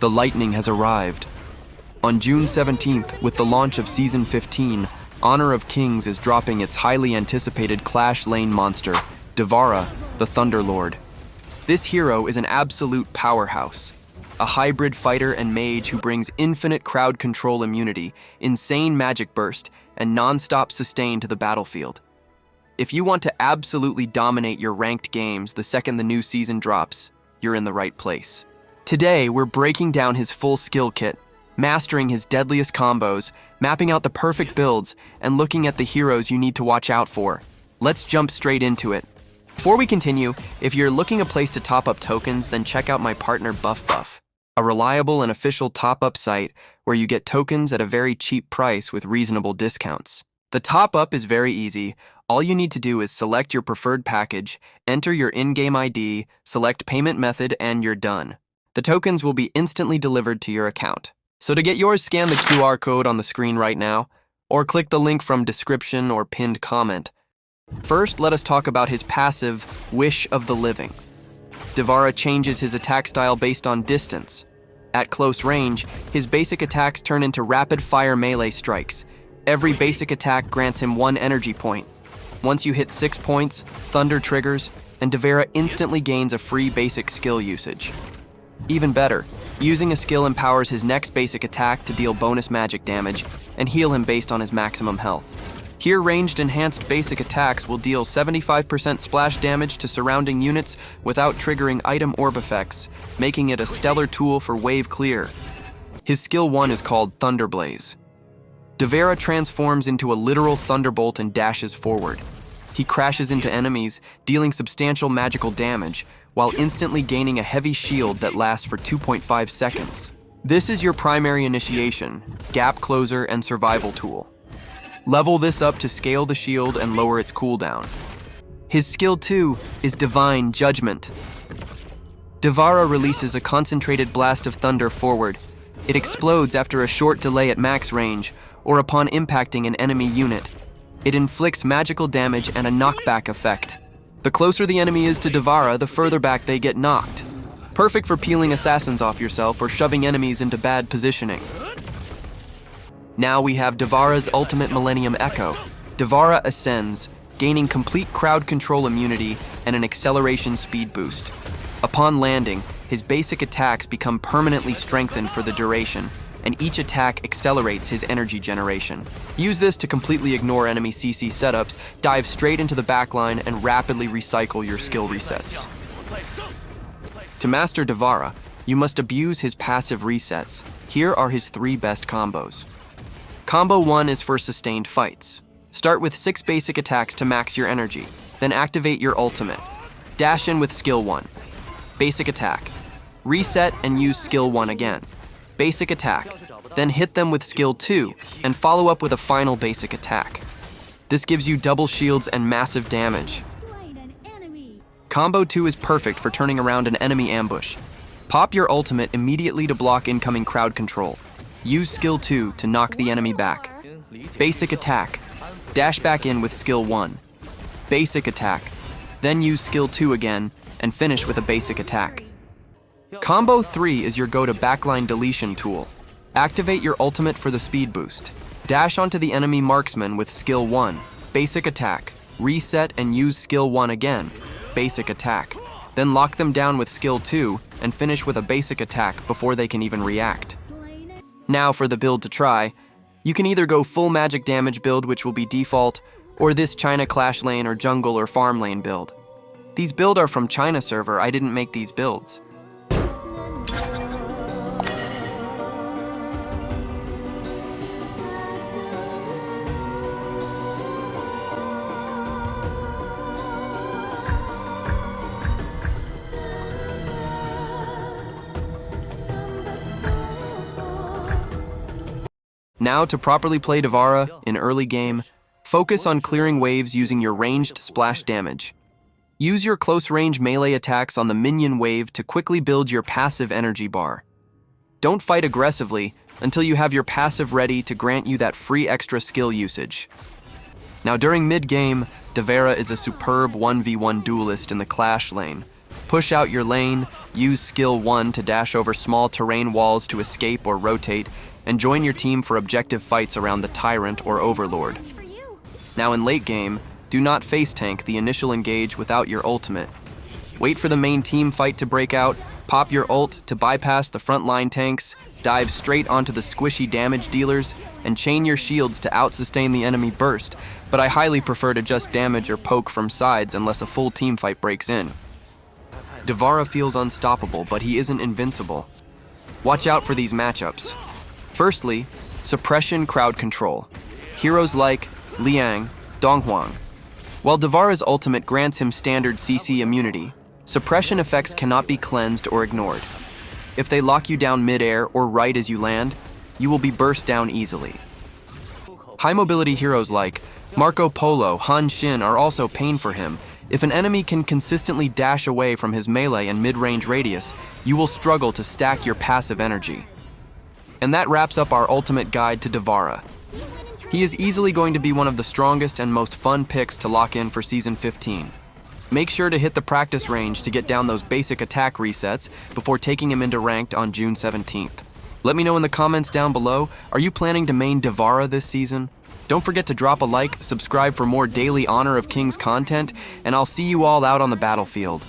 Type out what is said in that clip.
The lightning has arrived. On June 17th, with the launch of Season 15, Honor of Kings is dropping its highly anticipated Clash Lane monster, Devara, the Thunderlord. This hero is an absolute powerhouse, a hybrid fighter and mage who brings infinite crowd control immunity, insane magic burst, and non-stop sustain to the battlefield. If you want to absolutely dominate your ranked games the second the new season drops, you're in the right place. Today, we're breaking down his full skill kit, mastering his deadliest combos, mapping out the perfect builds, and looking at the heroes you need to watch out for. Let's jump straight into it. Before we continue, if you're looking a place to top up tokens, then check out my partner Buff, a reliable and official top-up site where you get tokens at a very cheap price with reasonable discounts. The top-up is very easy. All you need to do is select your preferred package, enter your in-game ID, select payment method, and you're done. The tokens will be instantly delivered to your account. So to get yours, scan the QR code on the screen right now, or click the link from description or pinned comment. First, let us talk about his passive, Wish of the Living. Devara changes his attack style based on distance. At close range, his basic attacks turn into rapid-fire melee strikes. Every basic attack grants him 1 energy point. Once you hit 6 points, Thunder triggers, and Devara instantly gains a free basic skill usage. Even better, using a skill empowers his next basic attack to deal bonus magic damage and heal him based on his maximum health. Here, ranged enhanced basic attacks will deal 75% splash damage to surrounding units without triggering item orb effects, making it a stellar tool for wave clear. His skill 1 is called Thunder Blaze. Devara transforms into a literal thunderbolt and dashes forward. He crashes into enemies, dealing substantial magical damage, while instantly gaining a heavy shield that lasts for 2.5 seconds. This is your primary initiation, gap closer, and survival tool. Level this up to scale the shield and lower its cooldown. His skill 2 is Divine Judgment. Devara releases a concentrated blast of thunder forward. It explodes after a short delay at max range, or upon impacting an enemy unit. It inflicts magical damage and a knockback effect. The closer the enemy is to Devara, the further back they get knocked. Perfect for peeling assassins off yourself or shoving enemies into bad positioning. Now we have Devara's ultimate Millennium Echo. Devara ascends, gaining complete crowd control immunity and an acceleration speed boost. Upon landing, his basic attacks become permanently strengthened for the duration, and each attack accelerates his energy generation. Use this to completely ignore enemy CC setups, dive straight into the backline, and rapidly recycle your skill resets. To master Devara, you must abuse his passive resets. Here are his 3 best combos. Combo 1 is for sustained fights. Start with 6 basic attacks to max your energy, then activate your ultimate. Dash in with skill 1. Basic attack. Reset and use skill 1 again. Basic attack, then hit them with skill 2, and follow up with a final basic attack. This gives you double shields and massive damage. Combo 2 is perfect for turning around an enemy ambush. Pop your ultimate immediately to block incoming crowd control. Use skill 2 to knock the enemy back. Basic attack, dash back in with skill 1. Basic attack, then use skill 2 again, and finish with a basic attack. Combo 3 is your go-to backline deletion tool. Activate your ultimate for the speed boost. Dash onto the enemy marksman with skill 1, basic attack, reset and use skill 1 again, basic attack. Then lock them down with skill 2 and finish with a basic attack before they can even react. Now for the build to try. You can either go full magic damage build, which will be default, or this China Clash Lane or Jungle or Farm Lane build. These builds are from China server, I didn't make these builds. Now, to properly play Devara in early game, focus on clearing waves using your ranged splash damage. Use your close-range melee attacks on the minion wave to quickly build your passive energy bar. Don't fight aggressively until you have your passive ready to grant you that free extra skill usage. Now, during mid-game, Devara is a superb 1v1 duelist in the Clash lane, Push out your lane, use skill 1 to dash over small terrain walls to escape or rotate, and join your team for objective fights around the Tyrant or Overlord. Now in late game, do not face tank the initial engage without your ultimate. Wait for the main team fight to break out, pop your ult to bypass the frontline tanks, dive straight onto the squishy damage dealers, and chain your shields to out-sustain the enemy burst, but I highly prefer to just damage or poke from sides unless a full team fight breaks in. Devara feels unstoppable, but he isn't invincible. Watch out for these matchups. Firstly, suppression crowd control. Heroes like Liang, Donghuang. While Devara's ultimate grants him standard CC immunity, suppression effects cannot be cleansed or ignored. If they lock you down mid-air or right as you land, you will be burst down easily. High mobility heroes like Marco Polo, Han Xin are also pain for him. If an enemy can consistently dash away from his melee and mid-range radius, you will struggle to stack your passive energy. And that wraps up our ultimate guide to Devara. He is easily going to be one of the strongest and most fun picks to lock in for Season 15. Make sure to hit the practice range to get down those basic attack resets before taking him into ranked on June 17th. Let me know in the comments down below, are you planning to main Devara this season? Don't forget to drop a like, subscribe for more daily Honor of Kings content, and I'll see you all out on the battlefield.